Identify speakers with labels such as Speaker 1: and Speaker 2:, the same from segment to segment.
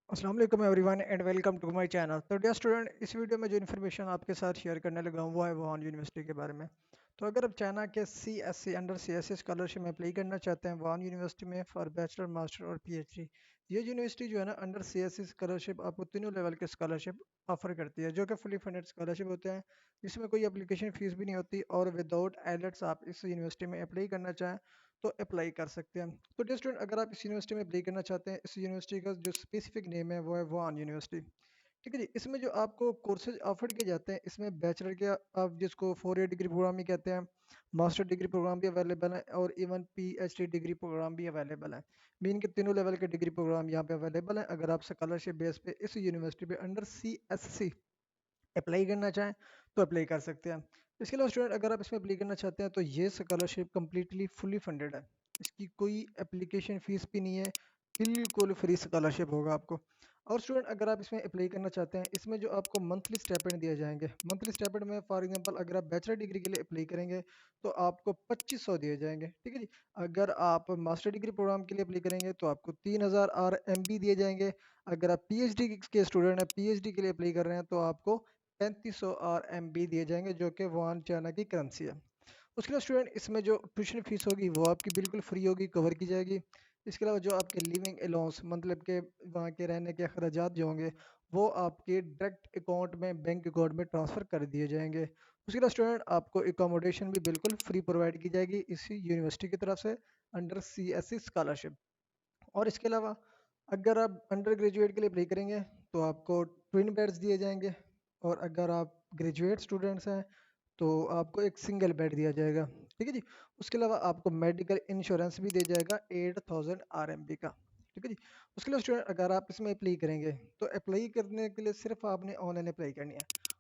Speaker 1: अस्सलाम वालेकुम everyone and welcome to my channel. तो डियर स्टूडेंट, इस वीडियो में जो इन्फॉर्मेशन आपके साथ शेयर करने लगा हूँ वो है वुहान यूनिवर्सिटी के बारे में। तो अगर आप चाइना के CSC अंडर CSC स्कॉलरशिप में अप्लाई करना चाहते हैं वुहान यूनिवर्सिटी में फॉर बैचलर मास्टर और PhD, ये यूनिवर्सिटी जो है ना अंडर CSC स्कॉलरशिप आपको तीनों लेवल के स्कॉलरशिप ऑफर करती है जो कि फुली फंडेड स्कॉलरशिप होते हैं, जिसमें कोई एप्लीकेशन फीस भी नहीं होती और विदाउट आइलेट्स आप इस यूनिवर्सिटी में अप्लाई करना चाहें तो अप्लाई कर सकते हैं। तो डियर स्टूडेंट, अगर आप इस यूनिवर्सिटी में अप्लाई करना चाहते हैं, इस यूनिवर्सिटी का जो स्पेसिफिक नेम है वो है वुहान यूनिवर्सिटी। ठीक है जी। इसमें जो आपको कोर्सेज ऑफर किए जाते हैं, इसमें बैचलर के आप जिसको 4 ईयर डिग्री प्रोग्राम भी कहते हैं, मास्टर डिग्री प्रोग्राम भी अवेलेबल है और इवन PhD डिग्री प्रोग्राम भी अवेलेबल है। मीन के तीनों लेवल के डिग्री प्रोग्राम यहाँ पे अवेलेबल है। अगर आप स्कॉलरशिप बेस पे इस यूनिवर्सिटी पे अंडर CSC अप्लाई करना चाहें तो अप्लाई कर सकते हैं। इसके अलावा स्टूडेंट, अगर आप इसमें अप्लाई करना चाहते हैं तो ये स्कॉलरशिप कम्प्लीटली फुली फंडेड है। इसकी कोई एप्लीकेशन फ़ीस भी नहीं है, बिल्कुल फ्री स्कॉलरशिप होगा आपको। और स्टूडेंट, अगर आप इसमें अप्लाई करना चाहते हैं, इसमें जो आपको मंथली स्टाइपेंड दिए जाएंगे, मंथली स्टाइपेंड में फॉर एग्जांपल अगर आप बैचलर डिग्री के लिए अप्लाई करेंगे तो आपको 2500 दिए जाएंगे। ठीक है जी। अगर आप मास्टर डिग्री प्रोग्राम के लिए अप्लाई करेंगे तो आपको 3000 RMB दिए जाएंगे। अगर आप PhD के स्टूडेंट हैं, PhD के लिए अप्लाई कर रहे हैं तो आपको 3500 RMB दिए जाएंगे जो कि वुहान चाइना की करेंसी है। उसके अलावा स्टूडेंट, इसमें जो ट्यूशन फीस होगी वो आपकी बिल्कुल फ्री होगी, कवर की जाएगी। इसके अलावा जो आपके लिविंग अलाउंस मतलब के वहाँ के रहने के अखराजात जो होंगे वो आपके डायरेक्ट अकाउंट में, बैंक अकाउंट में ट्रांसफ़र कर दिए जाएंगे। उसके अलावा स्टूडेंट, आपको एकोमोडेशन भी बिल्कुल फ्री प्रोवाइड की जाएगी इसी यूनिवर्सिटी की तरफ से अंडर CSC स्कॉलरशिप। और इसके अलावा अगर आप अंडर ग्रेजुएट के लिए अप्लाई करेंगे तो आपको ट्विन बेड्स दिए जाएंगे। और अगर आप ग्रेजुएट स्टूडेंट्स हैं तो आपको एक सिंगल बेड दिया जाएगा। ठीक है जी। उसके अलावा आपको मेडिकल इंश्योरेंस भी दिया जाएगा 8000 RMB का। ठीक है जी। उसके अलावा स्टूडेंट, अगर आप इसमें अप्लाई करेंगे तो अप्लाई करने के लिए सिर्फ आपने ऑनलाइन अप्लाई करनी है।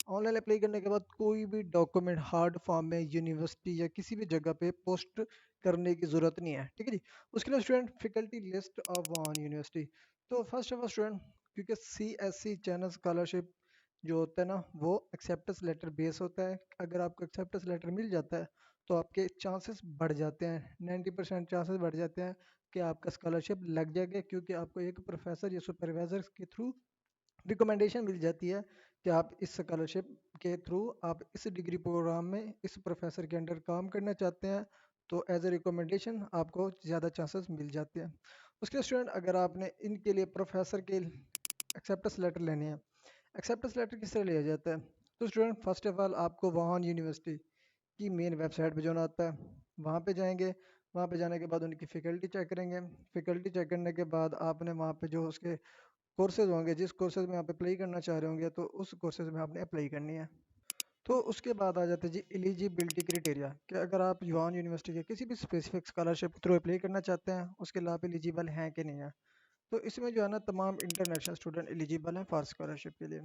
Speaker 1: ऑनलाइन अप्लाई करने के बाद कोई भी डॉक्यूमेंट हार्ड फॉर्म में यूनिवर्सिटी या किसी भी जगह पे पोस्ट करने की ज़रूरत नहीं है। ठीक है जी। उसके लिए student, faculty list of one university. तो फर्स्ट ऑफ ऑल स्टूडेंट, क्योंकि CSC चैनल स्कॉलरशिप जो होता है ना वो एक्सेप्टेंस लेटर बेस होता है। अगर आपको एक्सेप्टेंस लेटर मिल जाता है तो आपके चांसेस बढ़ जाते हैं, 90% चांसेस बढ़ जाते हैं कि आपका स्कॉलरशिप लग जाएगा, क्योंकि आपको एक प्रोफेसर या सुपरवाइजर के थ्रू रिकमेंडेशन मिल जाती है कि आप इस स्कॉलरशिप के थ्रू आप इस डिग्री प्रोग्राम में इस प्रोफेसर के अंडर काम करना चाहते हैं। तो एज ए रिकमेंडेशन आपको ज़्यादा चांसेस मिल जाते हैं। उसके स्टूडेंट, अगर आपने इनके लिए प्रोफेसर के एक्सेप्टेंस लेटर लेने हैं, एक्सेप्टेंस लेटर किस तरह लिया जाता है? तो स्टूडेंट, फर्स्ट ऑफ ऑल आपको वुहान यूनिवर्सिटी की मेन वेबसाइट पे जाना होता है। वहाँ पे जाएंगे, वहाँ पे जाने के बाद उनकी फैकल्टी चेक करेंगे। फैकल्टी चेक करने के बाद आपने वहाँ पे जो उसके कोर्सेज होंगे, जिस कोर्सेज में आप अप्लाई करना चाह रहे होंगे तो उस कोर्सेज में आपने अप्लाई करनी है। तो उसके बाद आ जाता है जी एलिजिबिलिटी क्राइटेरिया, कि अगर आप युवान यूनिवर्सिटी के किसी भी स्पेसिफिक स्कॉलरशिप के थ्रू अप्लाई करना चाहते हैं उसके लिए आप एलिजिबल हैं कि नहीं है। तो इसमें जो है ना तमाम इंटरनेशनल स्टूडेंट एलिजिबल हैं फॉर स्कॉलरशिप के लिए।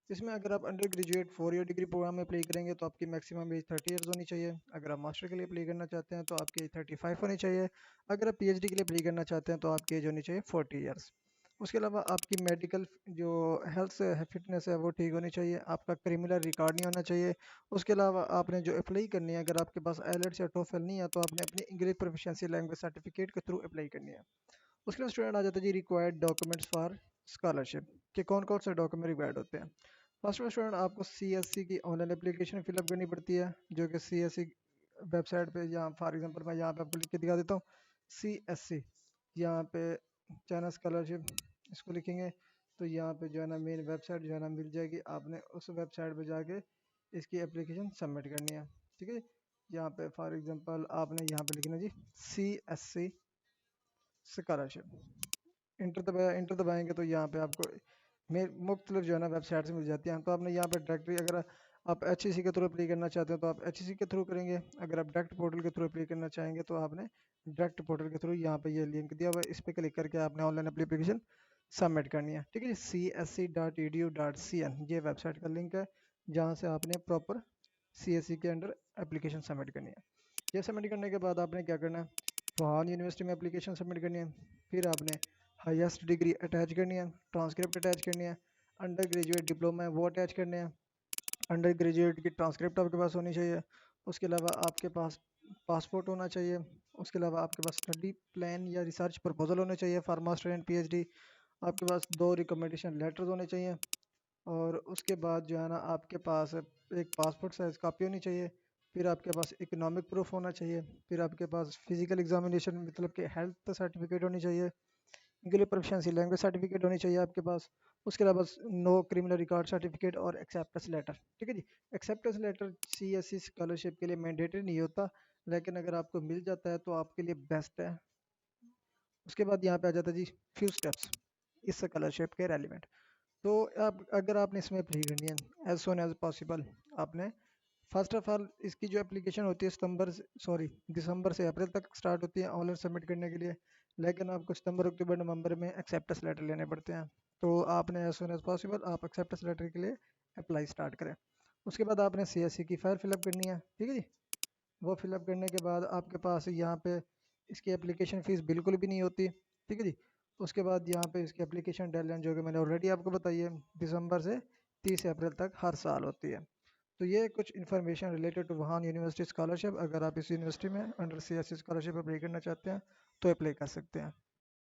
Speaker 1: इसमें अगर आप undergraduate 4 year degree programme में अप्लाई करेंगे तो आपकी मैक्सिमम एज 30 ईयर्स होनी चाहिए। अगर आप मास्टर के लिए अप्लाई करना चाहते हैं तो आपकी एज 35 होनी चाहिए। अगर आप PhD के लिए अप्लाई करना चाहते हैं तो आपकी एज होनी चाहिए 40 ईयर्स। उसके अलावा आपकी मेडिकल जो हेल्थ है, फिटनेस है, वो ठीक होनी चाहिए। आपका क्रिमिनल रिकॉर्ड नहीं होना चाहिए। उसके अलावा आपने जो अप्लाई करनी है, अगर आपके पास आइलेट्स या टोफल नहीं है तो आपने अपनी इंग्लिश प्रोफिशिएंसी लैंग्वेज सर्टिफिकेट के थ्रू अप्लाई करनी है। उसके बाद स्टूडेंट आ जाता है जी रिक्वायर्ड डॉक्यूमेंट्स फॉर स्कॉलरशिप, कि कौन कौन से डॉक्यूमेंट रिक्वायर्ड होते हैं। फर्स्ट में स्टूडेंट, आपको CSC की ऑनलाइन एप्लीकेशन फिलअप करनी पड़ती है जो कि CSC वेबसाइट पे, यहाँ फॉर एग्जांपल मैं यहाँ पे आपको लिख के दिखा देता हूँ। CSC यहाँ पे चाइना स्कॉलरशिप इसको लिखेंगे तो यहाँ पे जो है ना मेन वेबसाइट जो है ना मिल जाएगी। आपने उस वेबसाइट पे जाके इसकी एप्लीकेशन सबमिट करनी है। ठीक है। यहाँ पे फॉर एग्जांपल आपने यहाँ पे लिखना जी CSC स्कॉलरशिप। इंटर दबाएंगे तो यहाँ पे आपको मुख्तलिफ जो है ना वेबसाइट्स मिल जाती हैं। तो आपने यहाँ पे डायरेक्टली, अगर आप HEC के थ्रू अप्लाई करना चाहते हैं तो आप HEC के थ्रू करेंगे। अगर आप डायरेक्ट पोर्टल के थ्रू अप्लाई करना चाहेंगे तो आपने डायरेक्ट पोर्टल के थ्रू यहाँ पे ये लिंक दिया हुआ है, इस पर क्लिक करके आपने ऑनलाइन एप्लीकेशन सबमिट करनी है। ठीक है जी। CSC.edu.cn ये वेबसाइट का लिंक है जहाँ से आपने प्रॉपर CSC के अंडर एप्लीकेशन सबमिट करनी है। ये सबमिट करने के बाद आपने क्या करना है, वुहान यूनिवर्सिटी में एप्लीकेशन सबमिट करनी है। फिर आपने हाईएस्ट डिग्री अटैच करनी है, ट्रांसक्रिप्ट अटैच करनी है, अंडर ग्रेजुएट डिप्लोमा है वो अटैच करने हैं। अंडर ग्रेजुएट की ट्रांसक्रिप्ट आपके पास होनी चाहिए। उसके अलावा आपके पास पासपोर्ट होना चाहिए। उसके अलावा आपके पास स्टडी प्लान या रिसर्च प्रपोजल होने चाहिए फॉर मास्टर एंड PhD। आपके पास 2 रिकमेंडेशन लेटर्स होने चाहिए, और उसके बाद जो है ना आपके पास एक पासपोर्ट साइज़ कापी होनी चाहिए, फिर आपके पास इकोनॉमिक प्रूफ होना चाहिए, फिर आपके पास फिजिकल एग्जामिनेशन मतलब कि हेल्थ सर्टिफिकेट होनी चाहिए, इंग्लिश प्रोफिशिएंसी लैंग्वेज सर्टिफिकेट होनी चाहिए आपके पास। उसके अलावा नो क्रिमिनल रिकॉर्ड सर्टिफिकेट और एक्सेप्टेंस लेटर। ठीक है जी। एक्सेप्टेंस लेटर CSC स्कॉलरशिप के लिए मैंडेटरी नहीं होता, लेकिन अगर आपको मिल जाता है तो आपके लिए बेस्ट है। उसके बाद यहाँ पे आ जाता है जी फ्यू स्टेप्स इस स्कॉलरशिप के रेलिवेंट। तो आप अगर आपने इसमें अप्लाई करनी है एज सोन एज पॉसिबल, आपने फर्स्ट ऑफ ऑल इसकी जो एप्लीकेशन होती है दिसंबर से अप्रैल तक स्टार्ट होती है ऑनलाइन सबमिट करने के लिए, लेकिन आपको सितंबर अक्टूबर नवंबर में एक्सेप्टेंस लेटर लेने पड़ते हैं। तो आपने एज सुन एज पॉसिबल आप एक्सेप्टेंस लेटर के लिए अप्लाई स्टार्ट करें। उसके बाद आपने CSC की फाइल फिलअप करनी है। ठीक है जी। वो फिलअप करने के बाद आपके पास यहाँ पे इसकी एप्लीकेशन फ़ीस बिल्कुल भी नहीं होती। ठीक है जी। उसके बाद यहाँ पे इसकी एप्लीकेशन डेडलाइन जो कि मैंने ऑलरेडी आपको बताई है, दिसंबर से 30 अप्रैल तक हर साल होती है। तो ये कुछ information related to Wuhan university scholarship. अगर आप इस यूनिवर्सिटी में अंडर CSC स्कॉलरशिप अप्लाई करना चाहते हैं तो अप्लाई कर सकते हैं।